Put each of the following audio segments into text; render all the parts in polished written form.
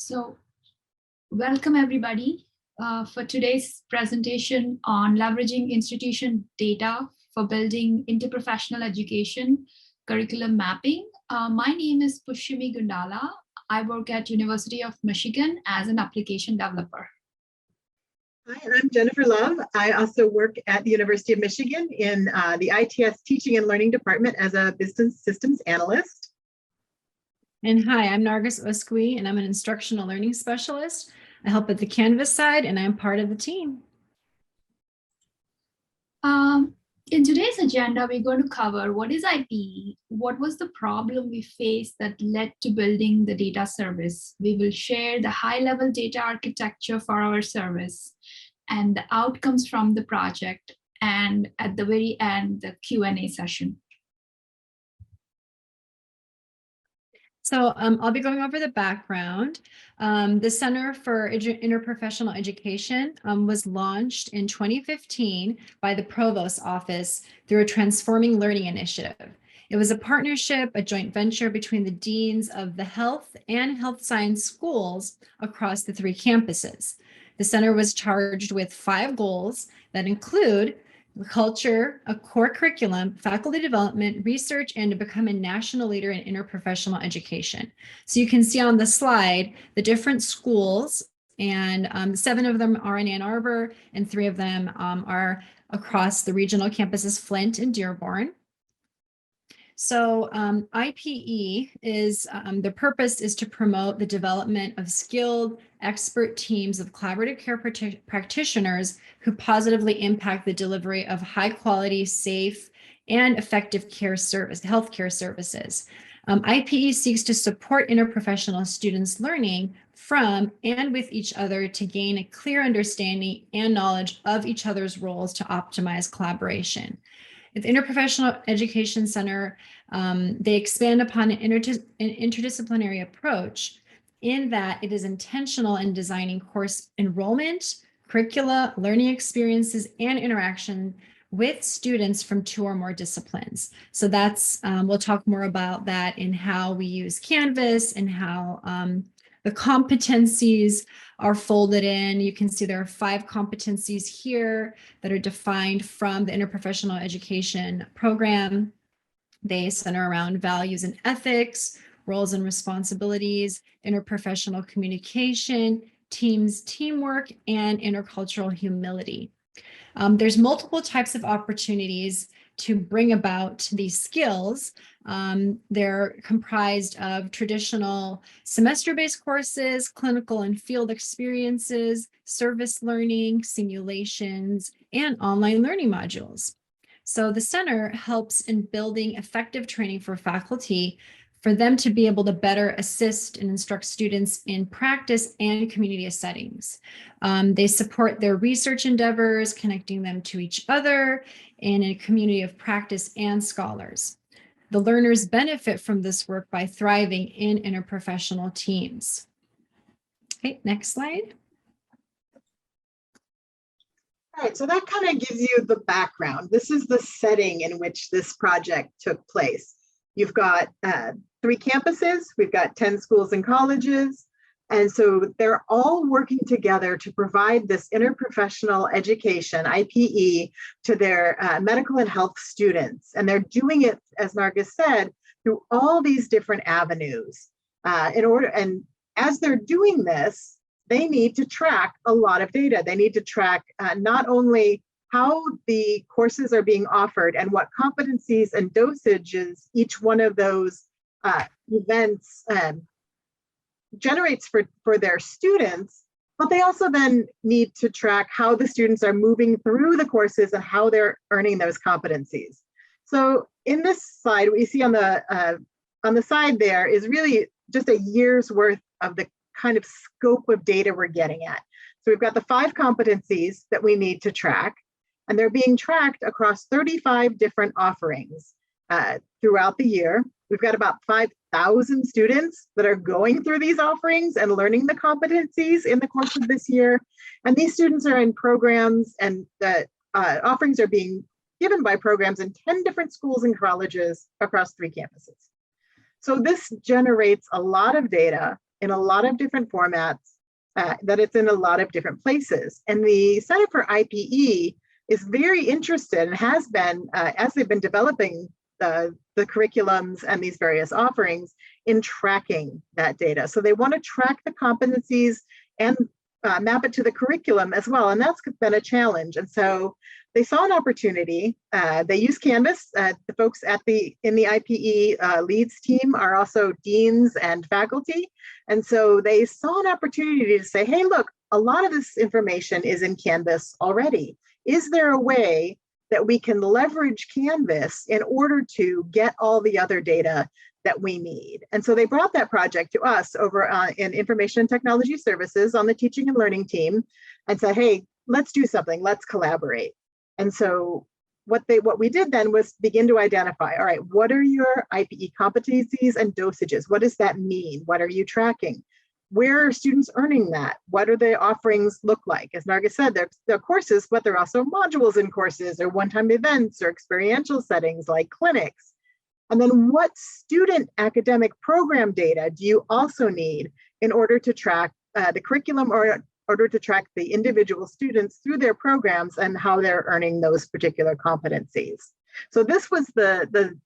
So, welcome everybody for today's presentation on leveraging institution data for building interprofessional education curriculum mapping. My name is Pushyami Gundala. I work at University of Michigan as an application developer. Hi, and I'm Jennifer Love. I also work at the University of Michigan in the ITS Teaching and Learning Department as a business systems analyst. And hi, I'm Nargas Oskui, and I'm an instructional learning specialist. I help at the Canvas side, and I'm part of the team. In today's agenda, we're going to cover what is IPE, what was the problem we faced that led to building the data service. We will share the high-level data architecture for our service and the outcomes from the project, and at the very end, the Q&A session. So I'll be going over the background. The Center for Interprofessional Education was launched in 2015 by the Provost's Office through a Transforming Learning initiative. It was a partnership, a joint venture between the deans of the health and health science schools across the 3 campuses. The center was charged with 5 goals that include culture, a core curriculum, faculty development, research, and to become a national leader in interprofessional education. So you can see on the slide the different schools, and 7 of them are in Ann Arbor, and 3 of them are across the regional campuses, Flint and Dearborn. So IPE is, the purpose is to promote the development of skilled, expert teams of collaborative care practitioners who positively impact the delivery of high quality, safe, and effective healthcare services. IPE seeks to support interprofessional students' learning from and with each other to gain a clear understanding and knowledge of each other's roles to optimize collaboration. At the Interprofessional Education Center, they expand upon an interdisciplinary approach in that it is intentional in designing course enrollment, curricula, learning experiences, and interaction with students from 2 or more disciplines. So that's, we'll talk more about that in how we use Canvas and how the competencies are folded in. You can see there are 5 competencies here that are defined from the Interprofessional Education program. They center around values and ethics, roles and responsibilities, interprofessional communication, teamwork, and intercultural humility. There's multiple types of opportunities to bring about these skills. They're comprised of traditional semester-based courses, clinical and field experiences, service learning, simulations, and online learning modules. So the center helps in building effective training for faculty for them to be able to better assist and instruct students in practice and community settings. They support their research endeavors, connecting them to each other in a community of practice and scholars. The learners benefit from this work by thriving in interprofessional teams. Okay, next slide. All right, so that kind of gives you the background. This is the setting in which this project took place. You've got 3 campuses, we've got 10 schools and colleges, and so they're all working together to provide this interprofessional education, IPE, to their medical and health students. And they're doing it, as Nargas said, through all these different avenues. And as they're doing this, they need to track a lot of data. They need to track not only how the courses are being offered and what competencies and dosages each one of those events generates for their students, but they also then need to track how the students are moving through the courses and how they're earning those competencies. So in this slide, what you see on the side there is really just a year's worth of the kind of scope of data we're getting at. So we've got the 5 competencies that we need to track, and they're being tracked across 35 different offerings throughout the year. We've got about 5,000 students that are going through these offerings and learning the competencies in the course of this year. And these students are in programs, and the offerings are being given by programs in 10 different schools and colleges across 3 campuses. So this generates a lot of data in a lot of different formats, that it's in a lot of different places. And the Center for IPE is very interested and has been, as they've been developing the curriculums and these various offerings, in tracking that data. So they want to track the competencies and map it to the curriculum as well. And that's been a challenge. And so they saw an opportunity. They use Canvas. The folks in the IPE leads team are also deans and faculty. And so they saw an opportunity to say, hey, look, a lot of this information is in Canvas already. Is there a way that we can leverage Canvas in order to get all the other data that we need? And so they brought that project to us over in Information and Technology Services on the Teaching and Learning team and said, hey, let's do something, let's collaborate. And so what we did then was begin to identify, all right, what are your IPE competencies and dosages? What does that mean? What are you tracking? Where are students earning that? What do the offerings look like? As Nargas said, they're courses, but they're also modules in courses or one-time events or experiential settings like clinics. And then what student academic program data do you also need in order to track the curriculum or in order to track the individual students through their programs and how they're earning those particular competencies? So this was the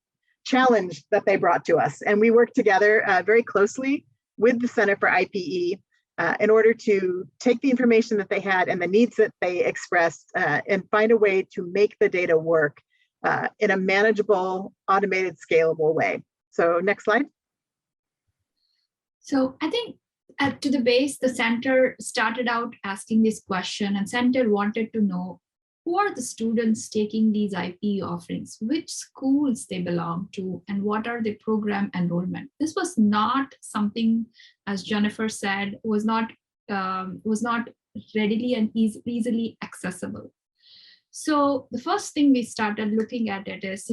challenge that they brought to us. And we worked together very closely with the Center for IPE in order to take the information that they had and the needs that they expressed and find a way to make the data work in a manageable, automated, scalable way. So next slide. So I think to the base, the center started out asking this question, and center wanted to know who are the students taking these IPE offerings, which schools they belong to, and what are the program enrollment. This was not something, as Jennifer said, was not readily and easily accessible. So the first thing we started looking at it is,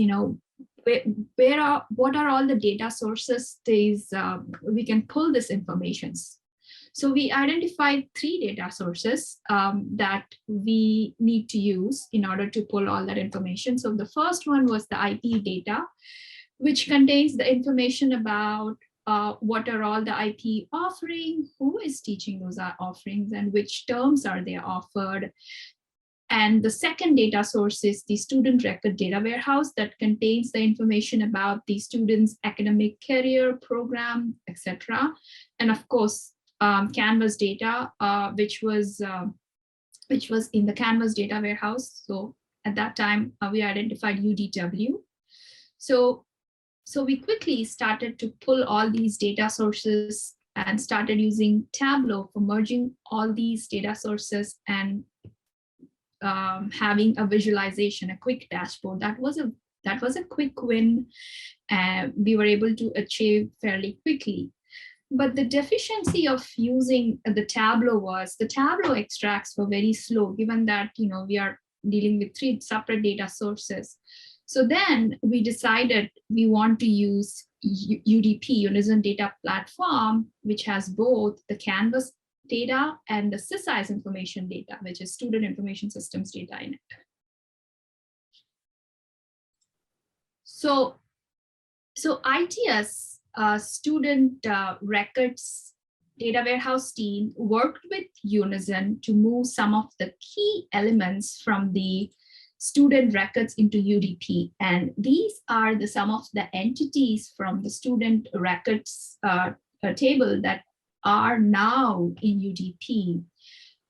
what are all the data sources we can pull this information. So we identified 3 data sources that we need to use in order to pull all that information. So the first one was the IP data, which contains the information about what are all the IP offering, who is teaching those offerings, and which terms are they offered. And the second data source is the student record data warehouse that contains the information about the student's academic career, program, etc. And of course, Canvas data, which was in the Canvas data warehouse. So at that time, we identified UDW. So we quickly started to pull all these data sources and started using Tableau for merging all these data sources and having a visualization, a quick dashboard. That was a quick win, and we were able to achieve fairly quickly. But the deficiency of using the Tableau was the Tableau extracts were very slow, given that we are dealing with 3 separate data sources. So then we decided we want to use UDP, Unison Data Platform, which has both the Canvas data and the SysIS information data, which is Student Information Systems data in it. So ITS student records data warehouse team worked with Unison to move some of the key elements from the student records into UDP. And these are some of the entities from the student records table that are now in UDP.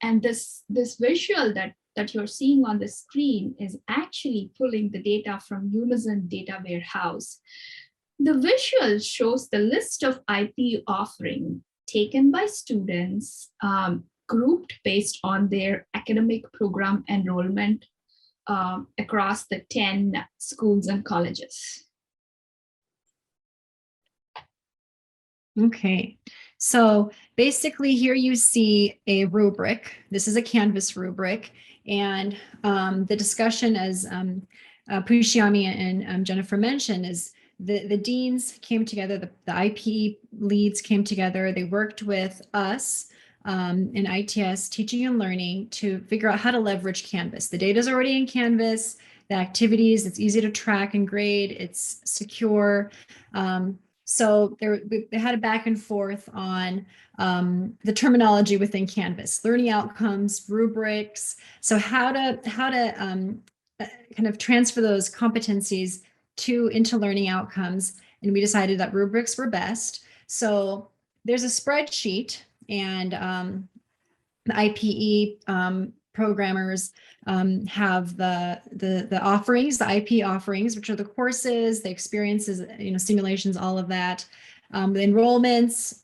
And this visual that you're seeing on the screen is actually pulling the data from Unison data warehouse. The visual shows the list of IP offering taken by students, grouped based on their academic program enrollment across the 10 schools and colleges. Okay, so basically here you see a rubric. This is a Canvas rubric, and the discussion, as Pushyami and Jennifer mentioned, is the deans came together, the IP leads came together, they worked with us in ITS Teaching and Learning to figure out how to leverage Canvas. The data is already in Canvas, the activities, it's easy to track and grade, it's secure. So they had a back and forth on the terminology within Canvas, learning outcomes, rubrics. So how to kind of transfer those competencies into learning outcomes. And we decided that rubrics were best. So there's a spreadsheet, and the IPE programmers have the offerings, the IP offerings, which are the courses, the experiences, simulations, all of that, the enrollments,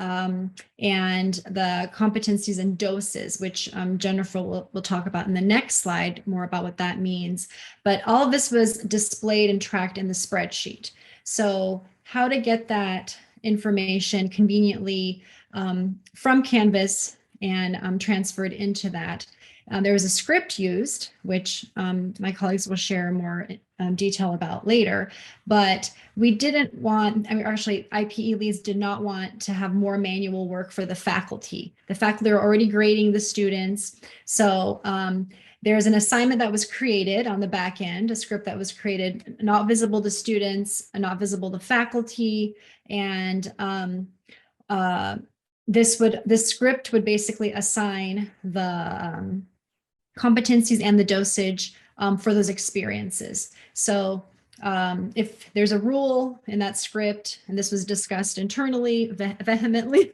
and the competencies and doses, which Jennifer will talk about in the next slide, more about what that means. But all of this was displayed and tracked in the spreadsheet. So how to get that information conveniently from Canvas and transferred into that. There was a script used, which my colleagues will share more detail about later, but we didn't want, actually IPE leads did not want to have more manual work for the faculty. The faculty are already grading the students. So there's an assignment that was created on the back end, a script that was created, not visible to students, not visible to faculty, and this script would basically assign the competencies and the dosage for those experiences. So if there's a rule in that script, and this was discussed internally vehemently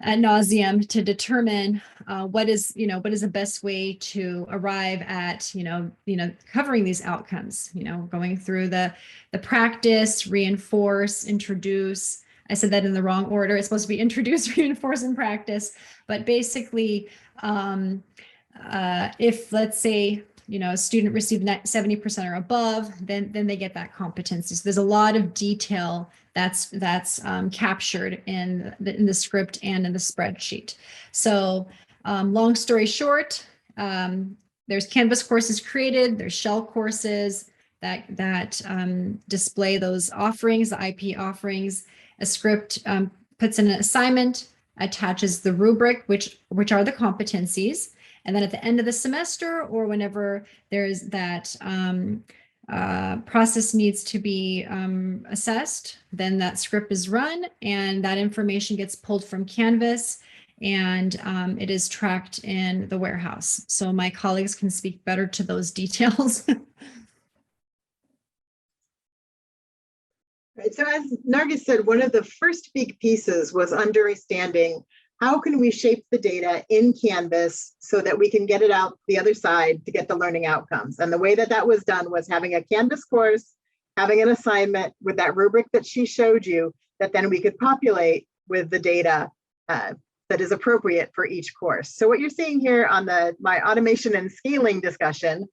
ad nauseum to determine what is the best way to arrive at covering these outcomes, going through the practice, reinforce, introduce. I said that in the wrong order. It's supposed to be introduce, reinforce, and practice. But basically, if let's say a student received 70% or above, then they get that competency. So there's a lot of detail that's captured in the script and in the spreadsheet. So long story short, there's Canvas courses created. There's shell courses that display those offerings, the IP offerings. A script puts in an assignment, attaches the rubric, which are the competencies. And then at the end of the semester, or whenever there's that process needs to be assessed, then that script is run and that information gets pulled from Canvas, and it is tracked in the warehouse. So my colleagues can speak better to those details. Right. So as Nargis said, one of the first big pieces was understanding how can we shape the data in Canvas so that we can get it out the other side to get the learning outcomes. And the way that was done was having a Canvas course, having an assignment with that rubric that she showed you, that then we could populate with the data that is appropriate for each course. So what you're seeing here on my automation and scaling discussion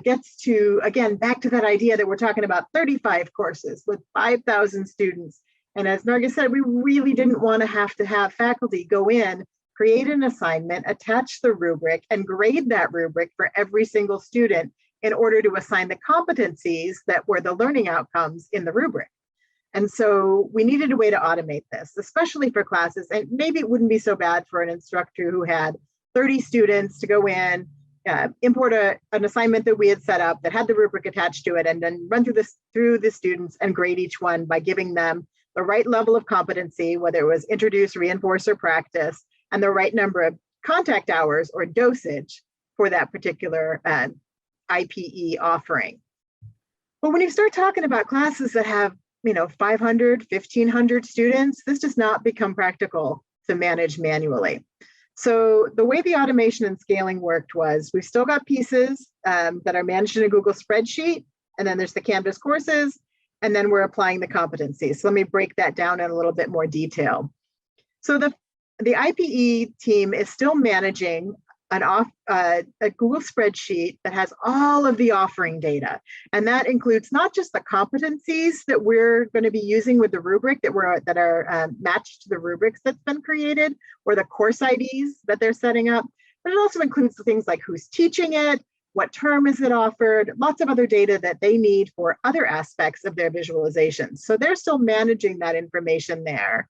gets to, again, back to that idea that we're talking about 35 courses with 5,000 students. And as Nargis said, we really didn't want to have faculty go in, create an assignment, attach the rubric, and grade that rubric for every single student in order to assign the competencies that were the learning outcomes in the rubric. And so we needed a way to automate this, especially for classes. And maybe it wouldn't be so bad for an instructor who had 30 students to go in, import an assignment that we had set up that had the rubric attached to it, and then run through the students and grade each one by giving them the right level of competency, whether it was introduce, reinforce, or practice, and the right number of contact hours or dosage for that particular IPE offering. But when you start talking about classes that have 500, 1,500 students, this does not become practical to manage manually. So the way the automation and scaling worked was we've still got pieces that are managed in a Google spreadsheet, and then there's the Canvas courses, and then we're applying the competencies. So let me break that down in a little bit more detail. So the IPE team is still managing a Google spreadsheet that has all of the offering data. And that includes not just the competencies that we're going to be using with the rubric that are matched to the rubrics that's been created, or the course IDs that they're setting up, but it also includes things like who's teaching it, what term is it offered, lots of other data that they need for other aspects of their visualizations. So they're still managing that information there.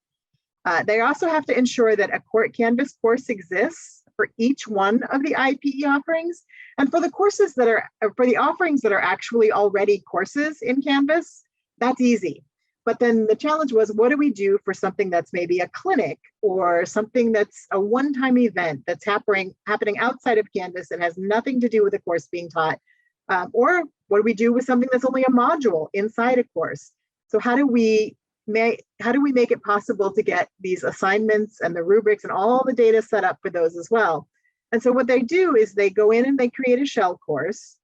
They also have to ensure that a Canvas course exists for each one of the IPE offerings. And for the courses for the offerings that are actually already courses in Canvas, that's easy. But then the challenge was, what do we do for something that's maybe a clinic or something that's a one-time event that's happening outside of Canvas and has nothing to do with the course being taught? Or what do we do with something that's only a module inside a course? So how do we make it possible to get these assignments and the rubrics and all the data set up for those as well? And so what they do is they go in and they create a shell course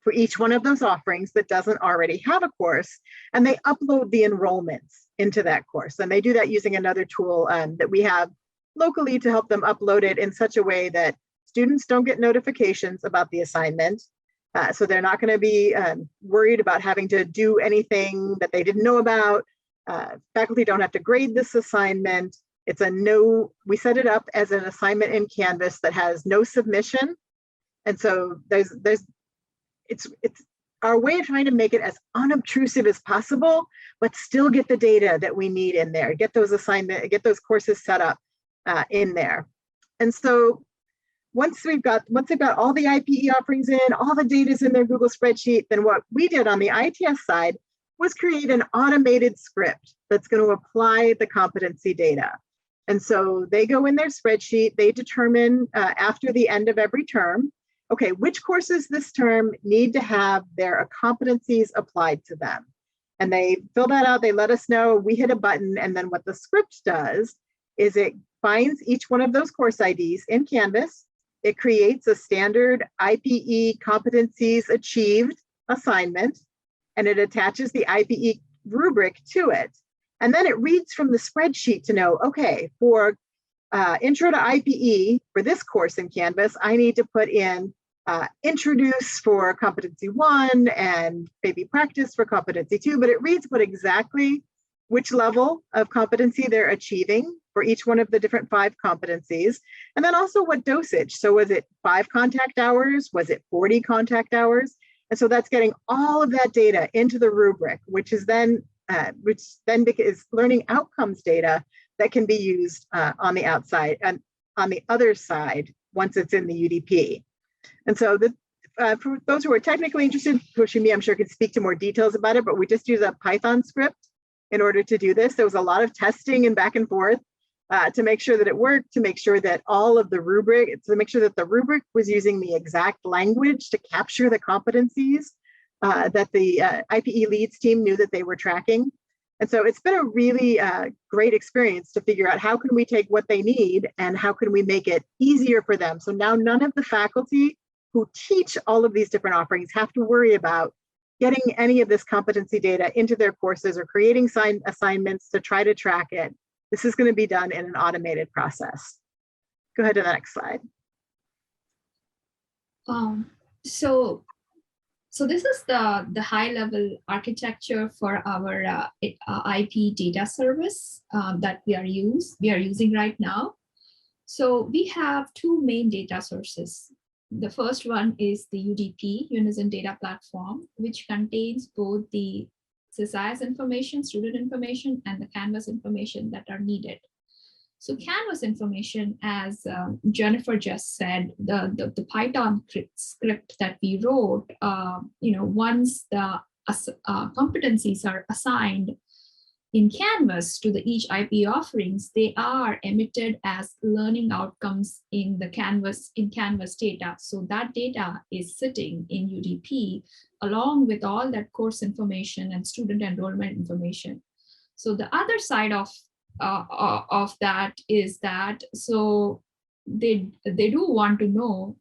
for each one of those offerings that doesn't already have a course, and they upload the enrollments into that course. And they do that using another tool that we have locally to help them upload it in such a way that students don't get notifications about the assignment. So they're not going to be worried about having to do anything that they didn't know about. Faculty don't have to grade this assignment. It's we set it up as an assignment in Canvas that has no submission. And so it's our way of trying to make it as unobtrusive as possible, but still get the data that we need in there, get those courses set up in there. And so once they've got all the IPE offerings in, all the data is in their Google spreadsheet, then what we did on the ITS side was create an automated script that's going to apply the competency data. And so they go in their spreadsheet, they determine after the end of every term, okay, which courses this term need to have their competencies applied to them? And they fill that out, they let us know, we hit a button, and then what the script does is it finds each one of those course IDs in Canvas, it creates a standard IPE competencies achieved assignment, and it attaches the IPE rubric to it. And then it reads from the spreadsheet to know, okay, for Intro to IPE for this course in Canvas, I need to put in introduce for competency 1 and maybe practice for competency 2, but it reads which level of competency they're achieving for each one of the different 5 competencies, and then also what dosage. So was it 5 contact hours? Was it 40 contact hours? And so that's getting all of that data into the rubric, which then is learning outcomes data that can be used on the outside and on the other side once it's in the UDP. And so for those who are technically interested, Pushyami, I'm sure could speak to more details about it, but we just use a Python script in order to do this. There was a lot of testing and back and forth to make sure that it worked, to make sure that the rubric was using the exact language to capture the competencies that the IPE leads team knew that they were tracking. And so it's been a really great experience to figure out how can we take what they need and how can we make it easier for them. So now none of the faculty who teach all of these different offerings have to worry about getting any of this competency data into their courses or creating assignments to try to track it. This is going to be done in an automated process. Go ahead to the next slide. So this is the high level architecture for our IP data service that we are using right now. So we have 2 main data sources. The first one is the UDP, Unison Data Platform, which contains both the CSIS information, student information, and the Canvas information that are needed. So Canvas information, as Jennifer just said, the Python script that we wrote, once the competencies are assigned in Canvas to each IP offerings, they are emitted as learning outcomes in Canvas data. So that data is sitting in UDP along with all that course information and student enrollment information. So the other side of that is that, so they do want to know,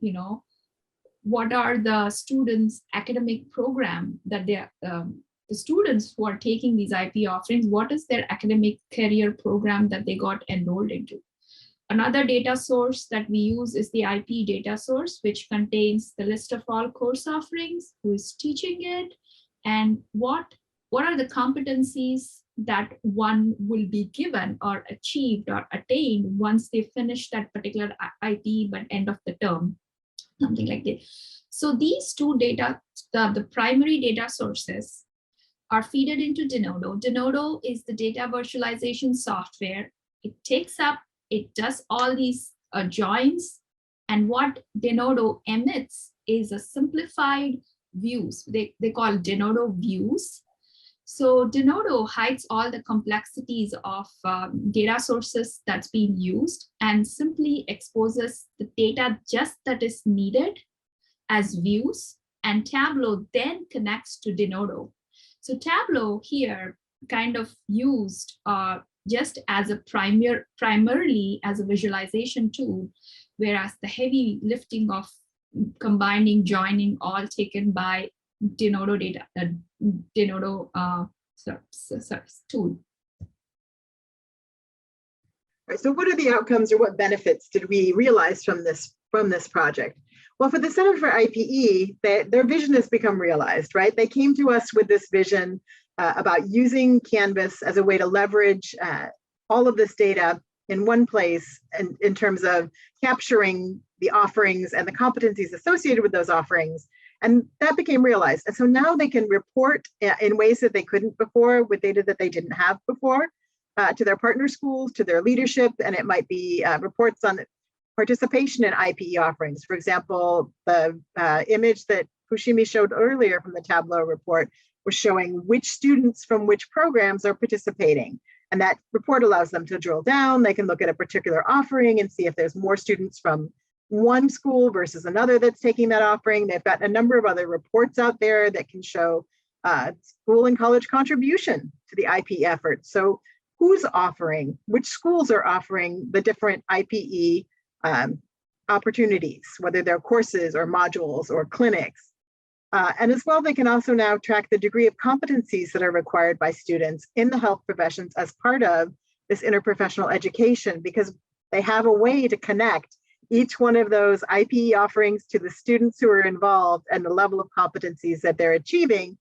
what are the students' academic program that the students who are taking these IP offerings, what is their academic career program that they got enrolled into. Another data source that we use is the IP data source, which contains the list of all course offerings, who is teaching it, and what are the competencies that one will be given or achieved or attained once they finish that particular IP by end of the term, something like that. So these 2 data, the primary data sources, are fed into Denodo. Denodo is the data virtualization software. It does all these joins, and what Denodo emits is a simplified views. They call Denodo views. So Denodo hides all the complexities of data sources that's being used and simply exposes the data just that is needed as views, and Tableau then connects to Denodo. So Tableau here kind of used just as a primarily as a visualization tool, whereas the heavy lifting of combining, joining, all taken by Denodo data, Denodo tool. Right, so what are the outcomes or what benefits did we realize from this project? Well, for the Center for IPE, their vision has become realized, right? They came to us with this vision about using Canvas as a way to leverage all of this data in one place and in terms of capturing the offerings and the competencies associated with those offerings. And that became realized. And so now they can report in ways that they couldn't before with data that they didn't have before to their partner schools, to their leadership, and it might be reports on participation in IPE offerings. For example, the image that Pushyami showed earlier from the Tableau report was showing which students from which programs are participating. And that report allows them to drill down. They can look at a particular offering and see if there's more students from one school versus another that's taking that offering. They've got a number of other reports out there that can show school and college contribution to the IPE effort. So who's offering, which schools are offering the different IPE opportunities, whether they're courses or modules or clinics. And as well, they can also now track the degree of competencies that are required by students in the health professions as part of this interprofessional education, because they have a way to connect each one of those IPE offerings to the students who are involved and the level of competencies that they're achieving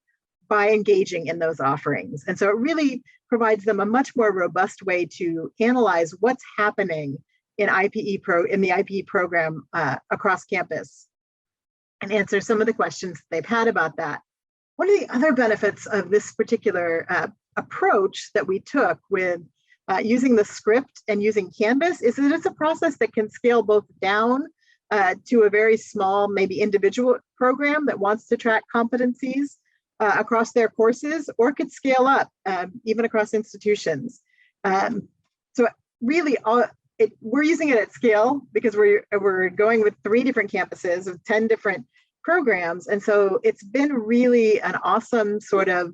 by engaging in those offerings. And so it really provides them a much more robust way to analyze what's happening in the IPE program across campus and answer some of the questions they've had about that. One of the other benefits of this particular approach that we took with using the script and using Canvas is that it's a process that can scale both down to a very small, maybe individual program that wants to track competencies across their courses, or could scale up even across institutions. So really, we're using it at scale because we're going with 3 different campuses with 10 different programs. And so it's been really an awesome sort of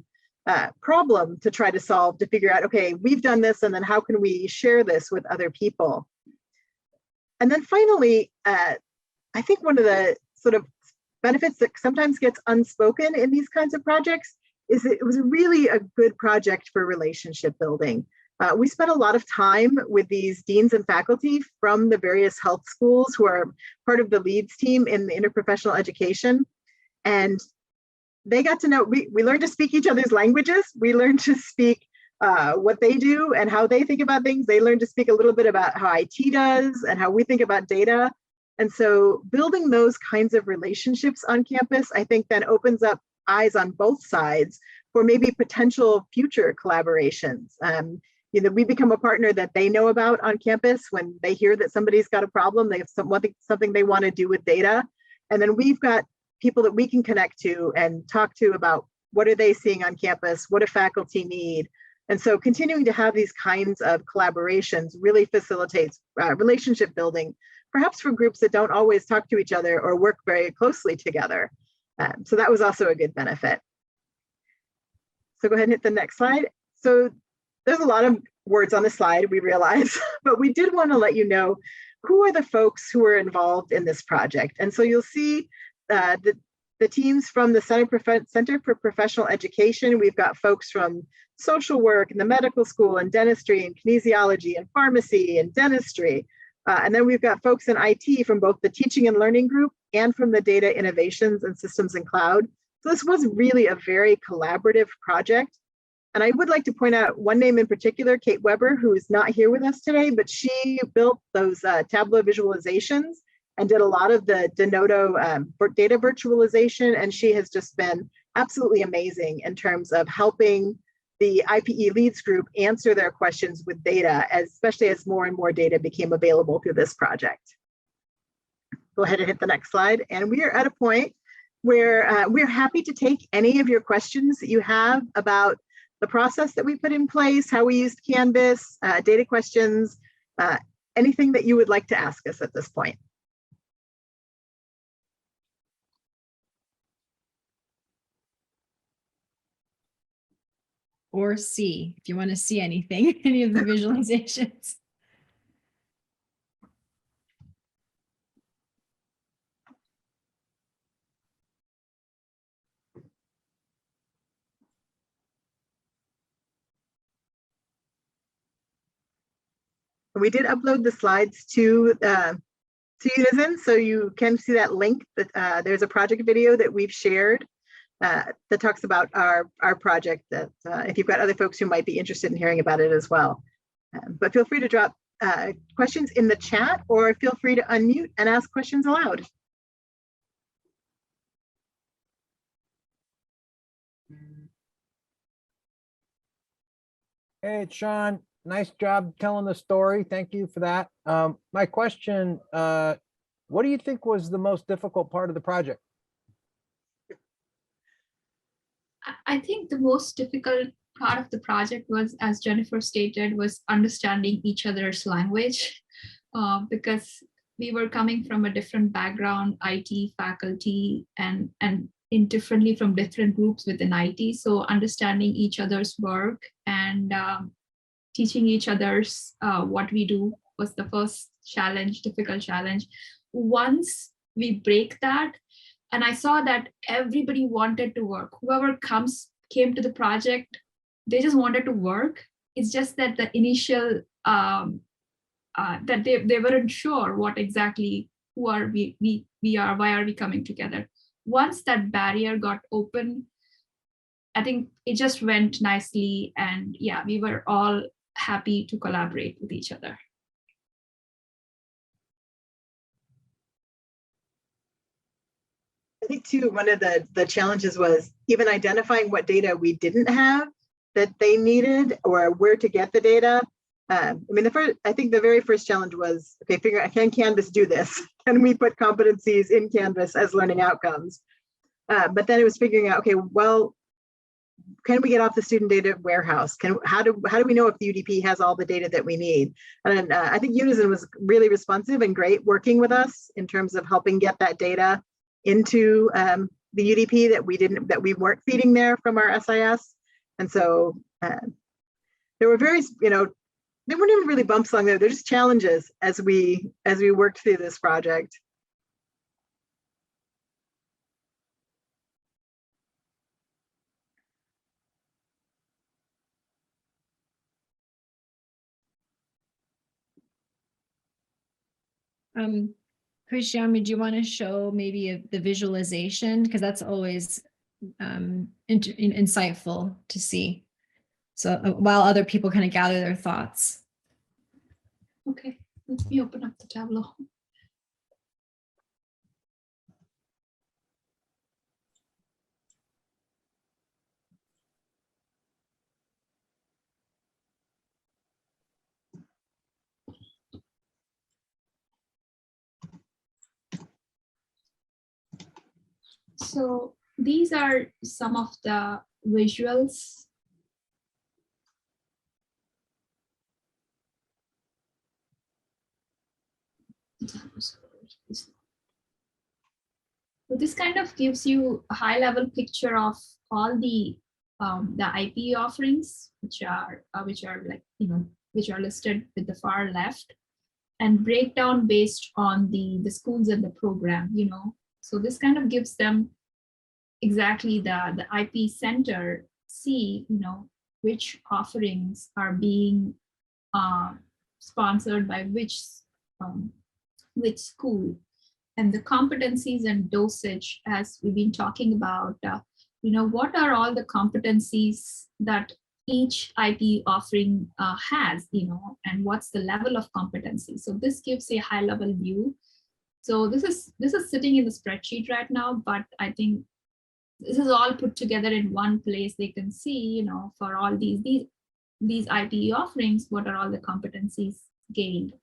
problem to try to solve, to figure out, okay, we've done this, and then how can we share this with other people? And then finally, I think one of the sort of benefits that sometimes gets unspoken in these kinds of projects is that it was really a good project for relationship building. We spent a lot of time with these deans and faculty from the various health schools who are part of the LEADS team in the interprofessional education. And they got to know, we learned to speak each other's languages. We learned to speak what they do and how they think about things. They learned to speak a little bit about how IT does and how we think about data. And so building those kinds of relationships on campus, I think then opens up eyes on both sides for maybe potential future collaborations. We become a partner that they know about on campus when they hear that somebody's got a problem, they have something they want to do with data. And then we've got people that we can connect to and talk to about what are they seeing on campus, what do faculty need. And so continuing to have these kinds of collaborations really facilitates relationship building, perhaps for groups that don't always talk to each other or work very closely together. So that was also a good benefit. So go ahead and hit the next slide. So there's a lot of words on the slide, we realize, but we did want to let you know who are the folks who are involved in this project. And so you'll see the teams from the Center for Professional Education. We've got folks from social work and the medical school and dentistry and kinesiology and pharmacy and dentistry. And then we've got folks in IT from both the teaching and learning group and from the data innovations and systems and cloud. So this was really a very collaborative project. And I would like to point out one name in particular, Kate Weber, who is not here with us today, but she built those Tableau visualizations and did a lot of the Denodo data virtualization. And she has just been absolutely amazing in terms of helping the IPE Leads group answer their questions with data, especially as more and more data became available through this project. Go ahead and hit the next slide. And we are at a point where we're happy to take any of your questions that you have about the process that we put in place, how we used Canvas, data questions, anything that you would like to ask us at this point. Or see, if you want to see anything, any of the visualizations. We did upload the slides to Unison, so you can see that link. That there's a project video that we've shared that talks about our project. That if you've got other folks who might be interested in hearing about it as well, but feel free to drop questions in the chat, or feel free to unmute and ask questions aloud. Hey, it's Sean. Nice job telling the story. Thank you for that. My question, what do you think was the most difficult part of the project? I think the most difficult part of the project was, as Jennifer stated, was understanding each other's language, because we were coming from a different background, IT faculty, and in differently from different groups within IT. So understanding each other's work and teaching each other's what we do was the first challenge, difficult challenge. Once we break that, and I saw that everybody wanted to work. Whoever came to the project, they just wanted to work. It's just that the initial that they weren't sure what exactly who are we are, why are we coming together. Once that barrier got open, I think it just went nicely, and yeah, we were all happy to collaborate with each other. I think too, one of the challenges was even identifying what data we didn't have that they needed, or where to get the data. I mean, I think the very first challenge was, okay, figure out, can Canvas do this? Can we put competencies in Canvas as learning outcomes? But then it was figuring out, okay, well, can we get off the student data warehouse? How do we know if the UDP has all the data that we need? And I think Unison was really responsive and great working with us in terms of helping get that data into the UDP that we weren't feeding there from our SIS. And so there were various, there weren't even really bumps along there. They're just challenges as we worked through this project. Pushyami, do you want to show maybe the visualization? Because that's always insightful to see. So while other people kind of gather their thoughts. Okay, let me open up the Tableau. So these are some of the visuals. So this kind of gives you a high-level picture of all the IP offerings, which are like, which are listed with the far left, and breakdown based on the schools and the program. So this kind of gives them exactly the IP center see, which offerings are being sponsored by which school, and the competencies and dosage, as we've been talking about. What are all the competencies that each IP offering has, and what's the level of competency. So this gives a high level view. So this is sitting in the spreadsheet right now, but I think this is all put together in one place. They can see, for all these IP offerings, what are all the competencies gained.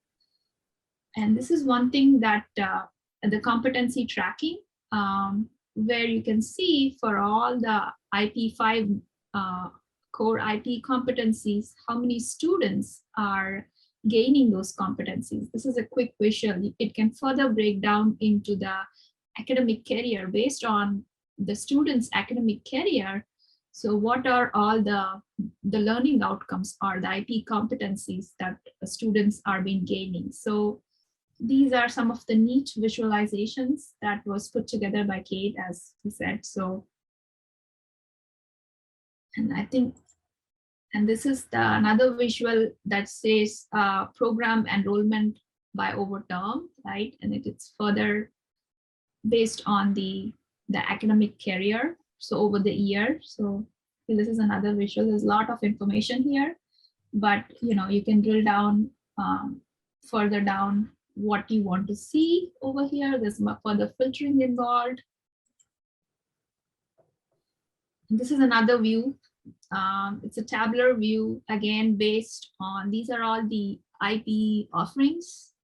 And this is one thing that the competency tracking, where you can see for all the IP5 core IP competencies, how many students are gaining those competencies. This is a quick visual. It can further break down into the academic career based on the student's academic career. So what are all the learning outcomes or the IP competencies that the students are being gaining? So these are some of the neat visualizations that was put together by Kate, as he said. So, and I think, and this is another visual that says program enrollment by over term, right? And it's further based on the academic career, so over the year. So this is another visual. There's a lot of information here, but you can drill down further down what you want to see over here. There's further filtering involved. And this is another view. It's a tabular view, again, based on, these are all the IP offerings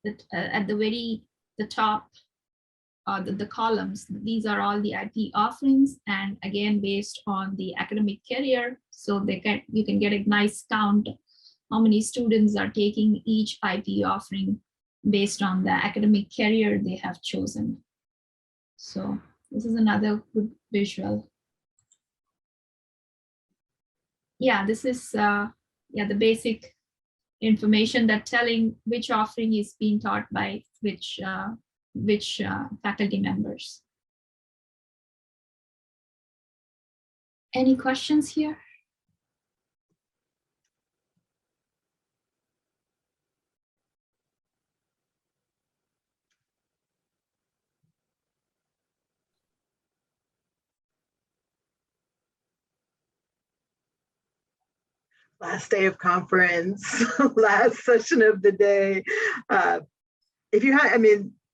that at the top, the columns, these are all the IP offerings, and again, based on the academic career. So you can get a nice count how many students are taking each IP offering based on the academic career they have chosen. So this is another good visual. Yeah, this is the basic information that telling which offering is being taught by which faculty members. Any questions here? Last day of conference, last session of the day. If you have,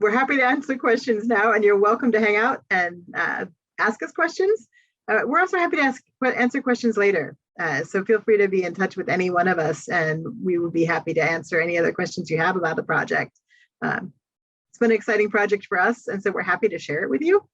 we're happy to answer questions now, and you're welcome to hang out and ask us questions. We're also happy to answer questions later. So feel free to be in touch with any one of us, and we will be happy to answer any other questions you have about the project. It's been an exciting project for us, and so we're happy to share it with you.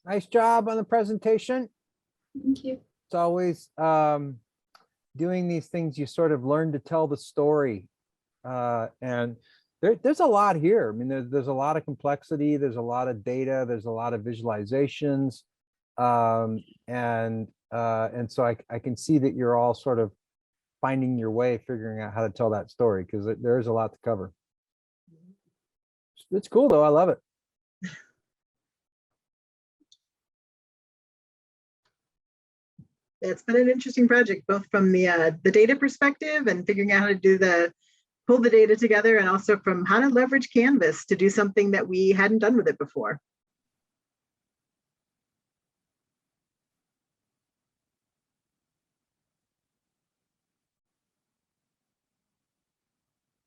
Nice job on the presentation. Thank you. It's always doing these things, you sort of learn to tell the story. And there's a lot here. There's a lot of complexity. There's a lot of data. There's a lot of visualizations. And so I can see that you're all sort of finding your way, figuring out how to tell that story, because there is a lot to cover. It's cool though. I love it. It's been an interesting project, both from the data perspective and figuring out how to pull the data together, and also from how to leverage Canvas to do something that we hadn't done with it before.